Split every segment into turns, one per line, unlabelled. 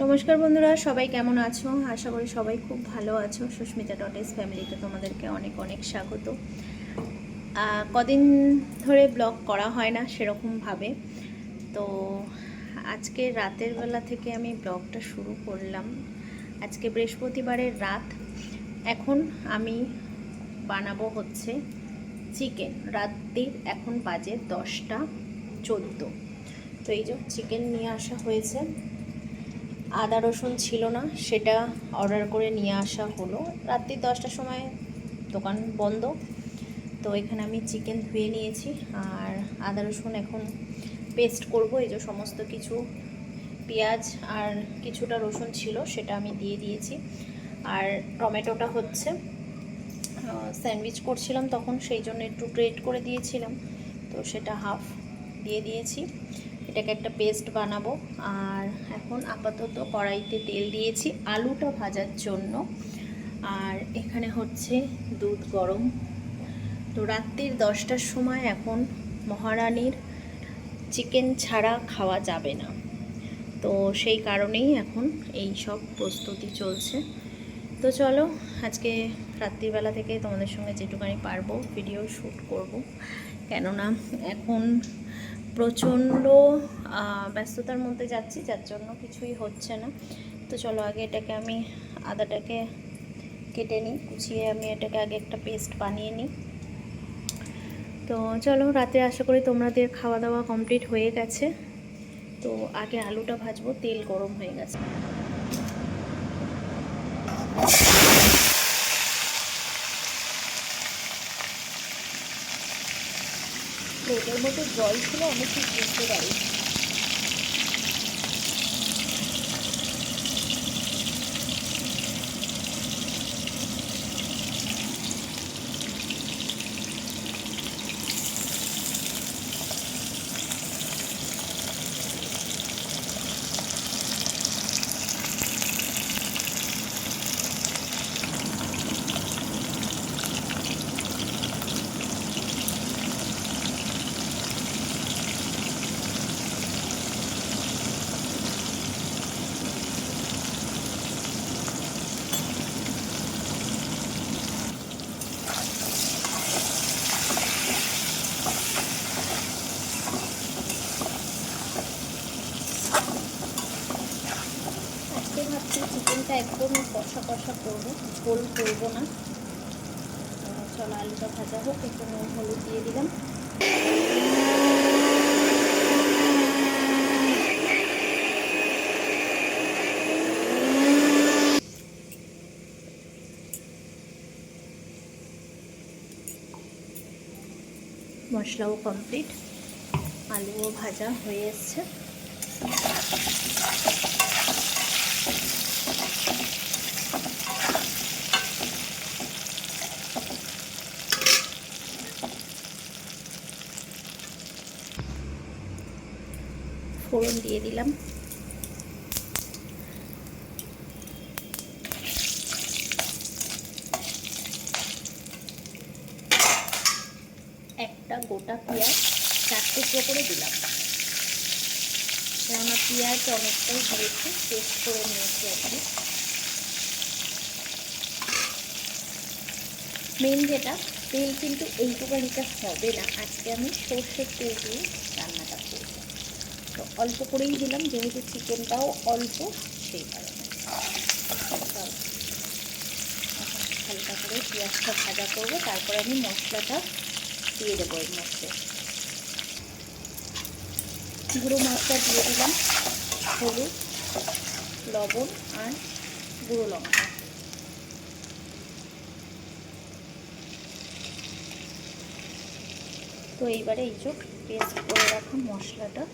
নমস্কার বন্ধুরা, সবাই কেমন আছো? আশা করি সবাই খুব ভালো আছো। সুস্মিতা.এস ফ্যামিলিতে তোমাদেরকে অনেক অনেক স্বাগত। কদিন ধরে ব্লগ করা হয় না সেরকমভাবে, তো আজকে রাতের বেলা থেকে আমি ব্লগটা শুরু করলাম। আজকে বৃহস্পতিবারের রাত। এখন আমি বানাবো হচ্ছে চিকেন। রাত্রির এখন বাজে 10টা 14। তো এই যে চিকেন নিয়ে আসা হয়েছে। আদা রসুন ছিল না, সেটা অর্ডার করে নিয়ে আসা হলো। রাত্রি 10টার সময় দোকান বন্ধ। তো এখানে আমি চিকেন ধুয়ে নিয়েছি আর আদা রসুন এখন পেস্ট করব। এই যে সমস্ত কিছু পেঁয়াজ আর কিছুটা রসুন ছিল সেটা আমি দিয়ে দিয়েছি। আর টমেটোটা হচ্ছে স্যান্ডউইচ করছিলাম তখন, সেই জন্য একটু গ্রেট করে দিয়েছিলাম, তো সেটা হাফ দিয়ে দিয়েছি। এটাকে একটা পেস্ট বানাবো। আর এখন আপাতত কড়াইতে তেল দিয়েছি আলুটা ভাজার জন্য। আর এখানে হচ্ছে দুধ গরম। তো রাত্রির 10টার সময় এখন মহারানীর চিকেন ছাড়া খাওয়া যাবে না, তো সেই কারণেই এখন এই সব প্রস্তুতি চলছে। তো চলো, আজকে রাত্রিবেলা থেকে তোমাদের সঙ্গে যেটুকানি পারবো ভিডিও শ্যুট করব, কেননা এখন প্রচণ্ড ব্যস্ততার মধ্যে যাচ্ছি, যার জন্য কিছুই হচ্ছে না। তো চলো আগে এটাকে আমি আদাটাকে কেটে নিই, কুচিয়ে আমি এটাকে আগে একটা পেস্ট বানিয়ে নিই। তো চলো, রাতে আশা করি তোমাদের খাওয়া দাওয়া কমপ্লিট হয়ে গেছে। তো আগে আলুটা ভাজবো, তেল গরম হয়ে গেছে। প্লেটের মধ্যে জল ছিল, আমি ঠিক বুঝতে পারি। আজকে ভাবছি চিকেনটা একদম কষা কষা করবো, ঝোল করবো না। চলো আলুটা ভাজা হোক, একটু নুন হলুদ দিয়ে দিলাম। মশলাও কমপ্লিট, আলুও ভাজা হয়ে এসছে। ফোড়ন দিয়ে দিলাম। একটা গোটা পেঁয়াজ 4 টুকরো করে দিলাম, কেননা পেঁয়াজ অনেকটাই দিয়েছি, পেস্ট করে নিয়েছি আর কি। মেন যেটা, তেল কিন্তু এইটুকানিটা হবে না, আজকে আমি সর্ষের তেল দিয়ে রান্নাটা করব। তো অল্প করেই দিলাম, যেহেতু চিকেনটাও অল্প, সেই কারণে। হালকা করে পেঁয়াজটা ভাজা করবো, তারপরে আমি মশলাটা দিয়ে দেবো এর মধ্যে। গুঁড়ো মশলা দিয়ে দিলাম, হলুদ, লবণ আর গুঁড়ো লঙ্কা। তো এইবারে এই যে পেস্ট করে রাখা মশলাটা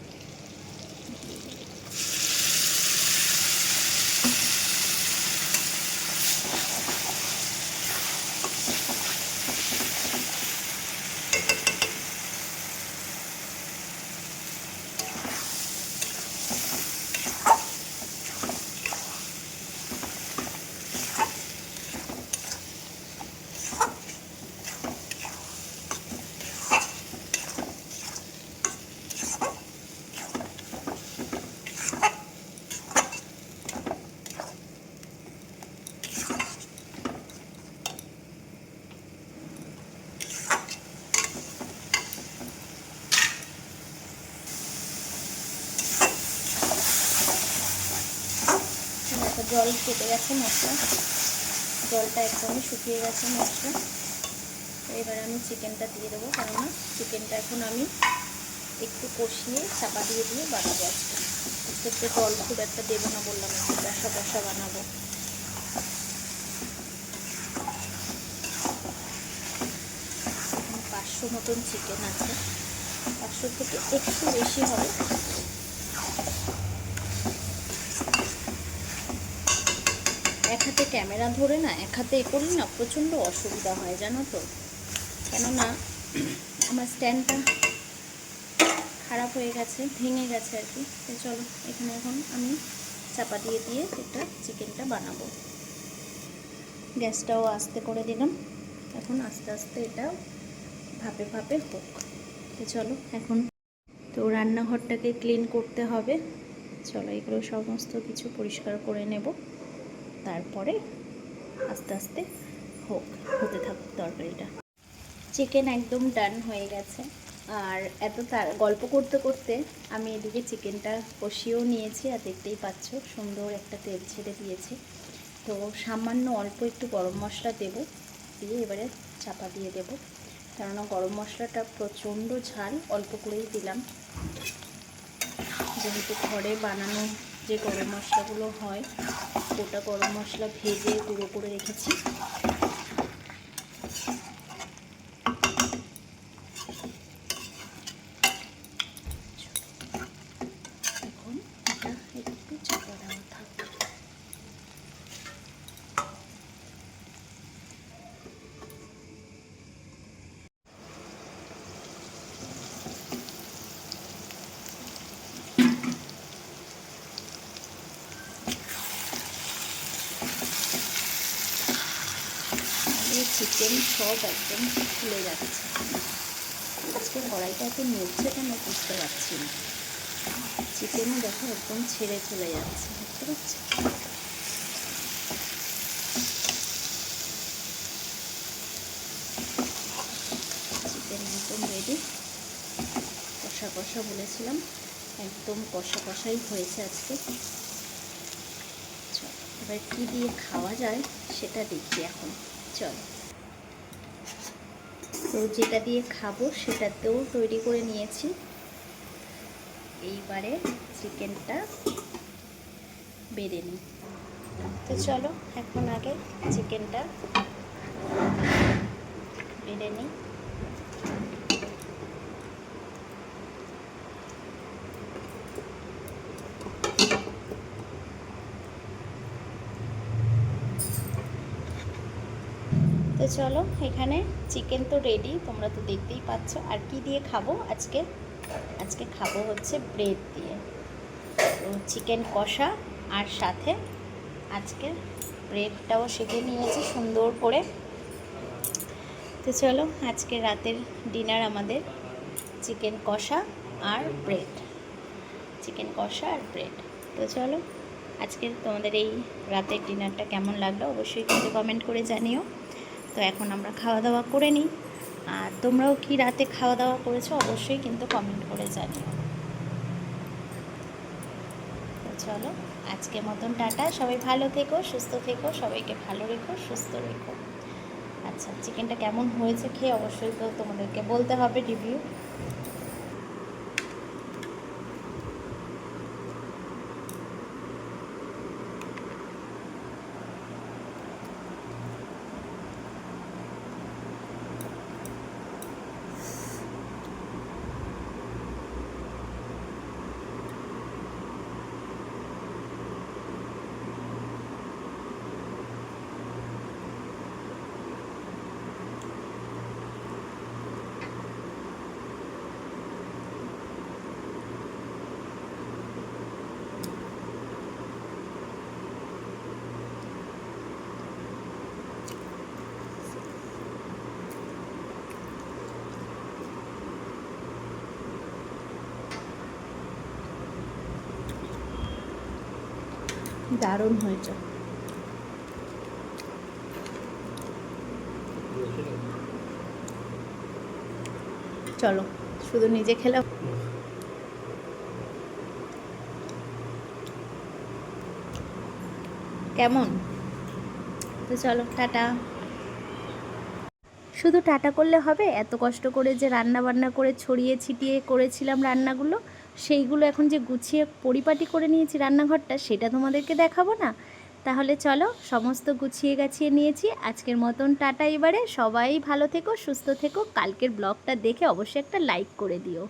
জল ফুটে গেছে, মশলা জলটা একদমই শুকিয়ে গেছে মশলা। এবার আমি চিকেনটা দিয়ে দেবো, কেননা চিকেনটা এখন আমি একটু কষিয়ে চাপা দিয়ে বানাবো। আজকে তো জল খুব একটা দেবো না, বললাম একটু কষা কষা বানাবো। 500 মতন চিকেন আছে, 500 থেকে একটু বেশি হবে। এক হাতে ক্যামেরা ধরে না, এক হাতে এ করলে না প্রচণ্ড অসুবিধা হয়, জানো তো। কেননা আমার স্ট্যান্ডটা খারাপ হয়ে গেছে, ভেঙে গেছে আর কি। তো চলো, এখানে এখন আমি চাপা দিয়ে এটা চিকেনটা বানাবো। গ্যাসটাও আস্তে করে দিলাম, এখন আস্তে আস্তে এটা ভাপে ভাপে হোক। তো চলো এখন তো রান্নাঘরটাকে ক্লিন করতে হবে। চলো এগুলো সমস্ত কিছু পরিষ্কার করে নেব, তারপরে আস্তে আস্তে হতে থাকুক তরকারিটা। চিকেন একদম ডান হয়ে গেছে, আর গল্প করতে করতে আমি এদিকে চিকেনটা কষিয়েও নিয়েছি, আর দেখতেই পাচ্ছ সুন্দর একটা তেল ছেড়ে দিয়েছে। তো সামান্য অল্প একটু গরম মশলা দেব, দিয়ে এবারে চাপা দিয়ে দেব, কেননা গরম মশলাটা প্রচণ্ড ঝাল, অল্প করেই দিলাম। যেহেতু ঘরে বানানো যে গরম মশলাগুলো হয়, গোটা গরম মশলা ভেজে গুঁড়ো করে রেখেছি। এখন এটা একটু চাপা দেওয়া থাকবে। চিকেন সব একদম ফুলে যাচ্ছে। আজকে কড়াইটা এত নড়ছে কেন বুঝতে পারছি না। চিকেনও দেখো একদম ছেড়ে চলে যাচ্ছে, বুঝতে পারছি। চিকেন একদম রেডি, কষা কষা বলেছিলাম, একদম কষা কষাই হয়েছে আজকে। চল এবার কী দিয়ে খাওয়া যায় সেটা দেখি এখন। চল, তো যেটা দিয়ে খাবো সেটাতেও তৈরি করে নিয়েছি। এইবারে চিকেনটা বেড়ে নিই। তো চলো এখন আগে চিকেনটা বেড়ে নিই। তো চলো, এখানে চিকেন তো রেডি, তোমরা তো দেখতেই পাচ্ছ। আর কি দিয়ে খাবো আজকে খাবো হচ্ছে ব্রেড দিয়ে। তো চিকেন কষা আর সাথে আজকে ব্রেডটাও সেঁকে নিয়েছি সুন্দর করে। তো চলো, আজকে রাতের ডিনার আমাদের চিকেন কষা আর ব্রেড, চিকেন কষা আর ব্রেড। তো চলো, আজকে তোমাদের এই রাতের ডিনারটা কেমন লাগলো অবশ্যই কিন্তু কমেন্ট করে জানিও। তো এখন আমরা খাওয়া দাওয়া করে নিই, আর তোমরাও কি রাতে খাওয়া দাওয়া করেছো অবশ্যই কিন্তু কমেন্ট করে জানিও। তো চলো, আজকের মতন টাটা, সবাই ভালো থেকো, সুস্থ থেকো, সবাইকে ভালো রেখো, সুস্থ রেখো। আচ্ছা, চিকেনটা কেমন হয়েছে খেয়ে অবশ্যই তো তোমাদেরকে বলতে হবে রিভিউ। দারুণ হয়েছে। চলো, শুধু নিজে খেলাম। কেমন? তো চলো টাটা। শুধু টাটা করলে হবে? এত কষ্ট করে যে রান্না বান্না করে ছড়িয়ে ছিটিয়ে করেছিলাম রান্নাগুলো, সেইগুলো এখন যে গুছিয়ে পরিপাটি করে নিয়েছি রান্নাঘরটা, সেটা তোমাদেরকে দেখাবো না? তাহলে চলো, সমস্ত গুছিয়ে গাছিয়ে নিয়েছি। আজকের মতন টাটা। এবারে সবাই ভালো থেকো, সুস্থ থেকো। কালকের ব্লগটা দেখে অবশ্যই একটা লাইক করে দিও।